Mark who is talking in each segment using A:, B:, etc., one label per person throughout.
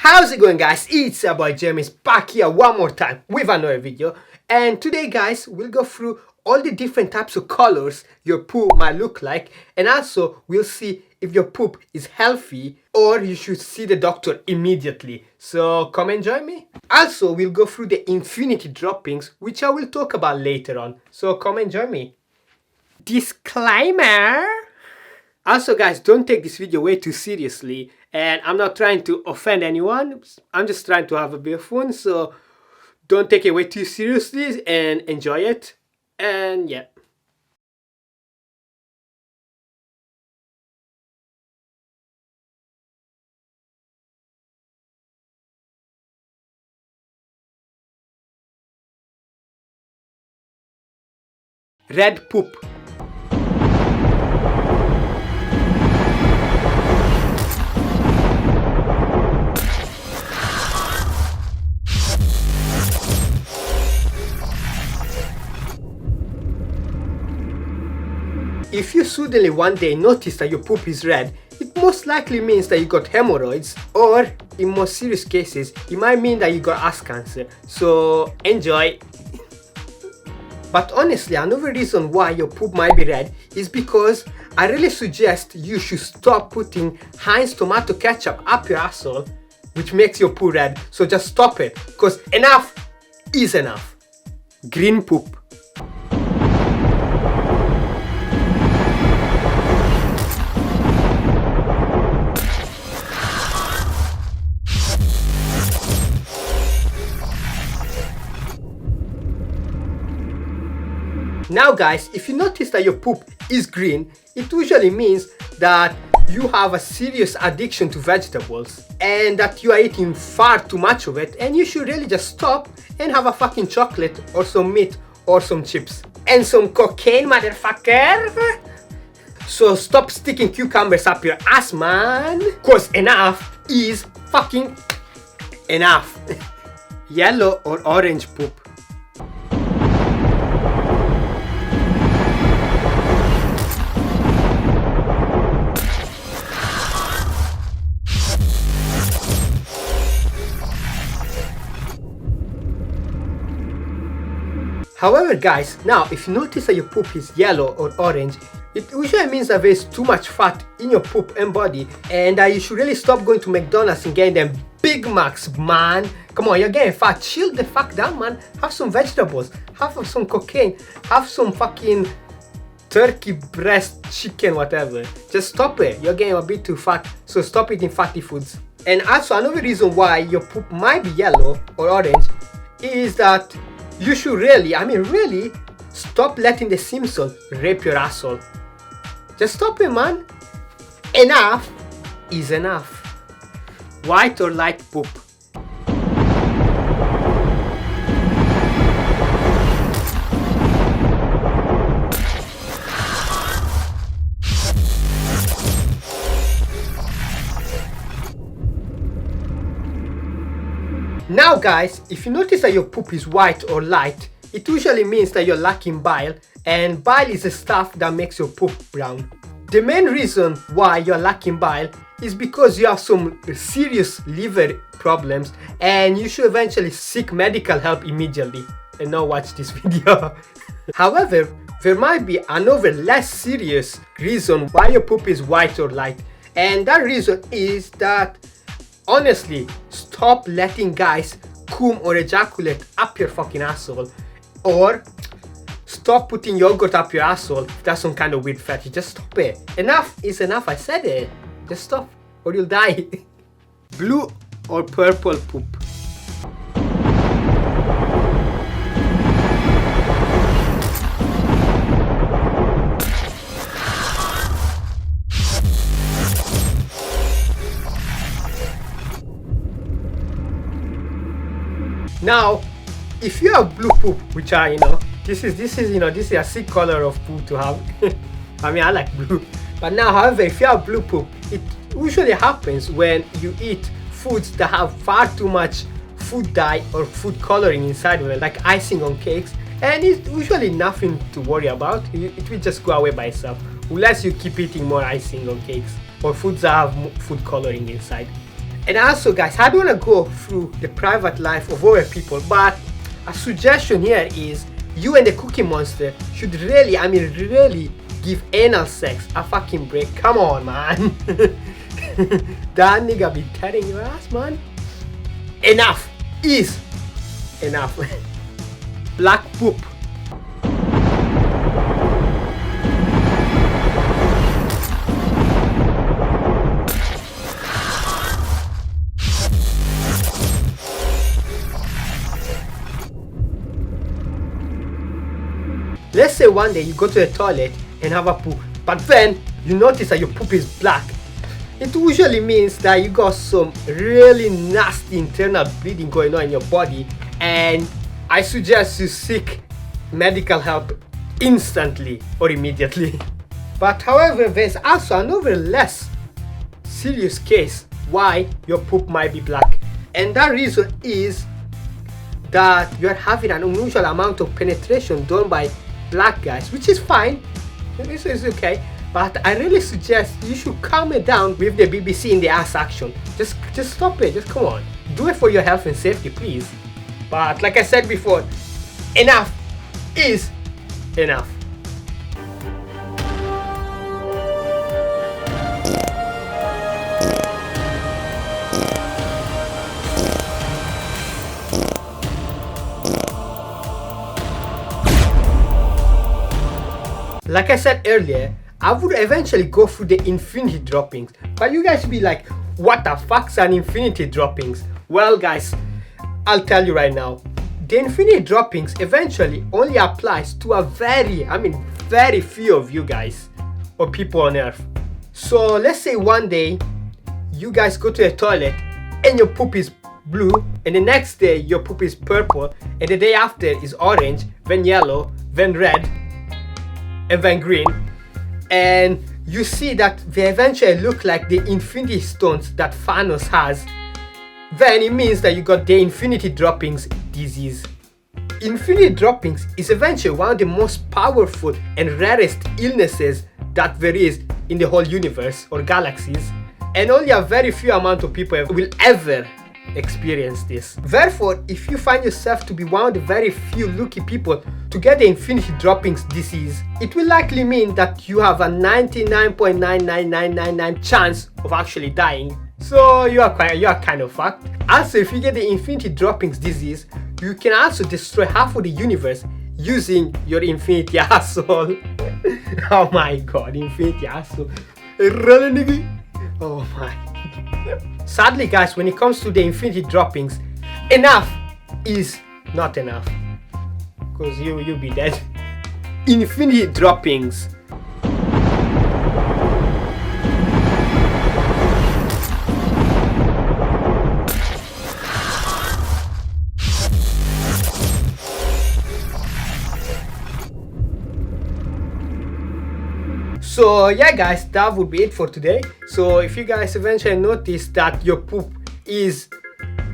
A: How's it going, guys? It's your boy James back here one more time with another video, and today guys we'll go through all the different types of colors your poop might look like, and also we'll see if your poop is healthy or you should see the doctor immediately. So come and join me. Also we'll go through the infinity droppings, which I will talk about later on, so come and join me. Disclaimer. Also guys, don't take this video way too seriously, and I'm not trying to offend anyone. I'm just trying to have a bit of fun, so don't take it way too seriously and enjoy it. And yeah. Red poop. If you suddenly one day notice that your poop is red, it most likely means that you got hemorrhoids, or in most serious cases, it might mean that you got ass cancer. So enjoy. But honestly, another reason why your poop might be red is because I really suggest you should stop putting Heinz tomato ketchup up your asshole, which makes your poo red. So just stop it, because enough is enough. Green poop. Now guys, if you notice that your poop is green, it usually means that you have a serious addiction to vegetables and that you are eating far too much of it, and you should really just stop and have a fucking chocolate or some meat or some chips and some cocaine, motherfucker. So stop sticking cucumbers up your ass, man, cause enough is fucking enough. Yellow or orange poop. However guys, now if you notice that your poop is yellow or orange, it usually means that there's too much fat in your poop and body, and that you should really stop going to McDonald's and getting them Big Macs, man. Come on, you're getting fat. Chill the fuck down, man. Have some vegetables, have some cocaine, have some fucking turkey breast chicken, whatever. Just stop it. You're getting a bit too fat, so stop eating fatty foods. And also another reason why your poop might be yellow or orange is that you should really stop letting the Simpsons rape your asshole. Just stop it, man. Enough is enough. White or light poop. Now guys, if you notice that your poop is white or light, it usually means that you're lacking bile, and bile is the stuff that makes your poop brown. The main reason why you're lacking bile is because you have some serious liver problems, and you should eventually seek medical help immediately and not watch this video. However, there might be another less serious reason why your poop is white or light, and that reason is that honestly, stop letting guys cum or ejaculate up your fucking asshole, or stop putting yogurt up your asshole if that's some kind of weird fetish. Just stop it. Enough is enough, I said it. Just stop or you'll die. Blue or purple poop. Now, if you have blue poop, which are, this is a sick color of poop to have. I mean, I like blue. But now, however, if you have blue poop, it usually happens when you eat foods that have far too much food dye or food coloring inside of it, like icing on cakes, and it's usually nothing to worry about. It will just go away by itself, unless you keep eating more icing on cakes or foods that have food coloring inside. And also guys, I don't want to go through the private life of other people, but a suggestion here is you and the Cookie Monster should really, I mean really give anal sex a fucking break. Come on, man. That nigga be tearing your ass, man. Enough is enough. Black poop. Let's say one day you go to the toilet and have a poop, but then you notice that your poop is black. It usually means that you got some really nasty internal bleeding going on in your body, and I suggest you seek medical help instantly or immediately. But however, there's also another less serious case why your poop might be black, and that reason is that you're having an unusual amount of penetration done by black guys, which is fine. This is okay, but I really suggest you should calm it down with the BBC in the ass action. Just stop it. Just come on, do it for your health and safety, please. But like I said before, enough is enough. Like I said earlier, I would eventually go through the infinity droppings, but you guys be like, what the fuck's an infinity droppings? Well guys, I'll tell you right now, the infinity droppings eventually only applies to a very few of you guys or people on earth. So let's say one day you guys go to the toilet and your poop is blue, and the next day your poop is purple, and the day after is orange, then yellow, then red, and then green, and you see that they eventually look like the infinity stones that Thanos has, then it means that you got the infinity droppings disease. Infinity droppings is eventually one of the most powerful and rarest illnesses that there is in the whole universe or galaxies, and only a very few amount of people will ever experience this. Therefore, if you find yourself to be one of the very few lucky people to get the infinity droppings disease, it will likely mean that you have a 99.99999 chance of actually dying. So you are kind of fucked. Also, if you get the infinity droppings disease, you can also destroy half of the universe using your infinity asshole. Oh my god, infinity asshole. Really, nigga? Oh my. Sadly guys, when it comes to the infinity droppings, enough is not enough, because you'll be dead. Infinity droppings. So yeah guys, that would be it for today. So if you guys eventually notice that your poop is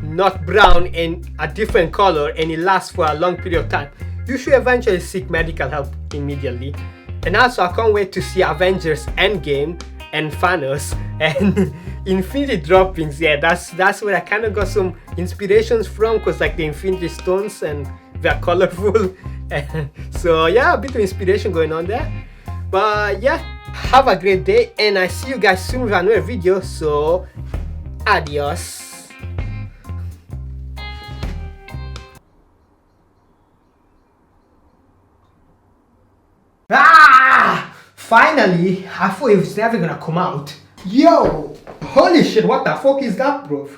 A: not brown and a different color and it lasts for a long period of time, you should eventually seek medical help immediately. And also, I can't wait to see Avengers Endgame and Thanos and Infinity Droppings. Yeah, that's where I kind of got some inspirations from, because like the Infinity Stones and they're colorful. So yeah, a bit of inspiration going on there. But yeah, have a great day, and I see you guys soon with another video. So adios. Ah! Finally, I thought it was never gonna come out. Yo! Holy shit, what the fuck is that, bro?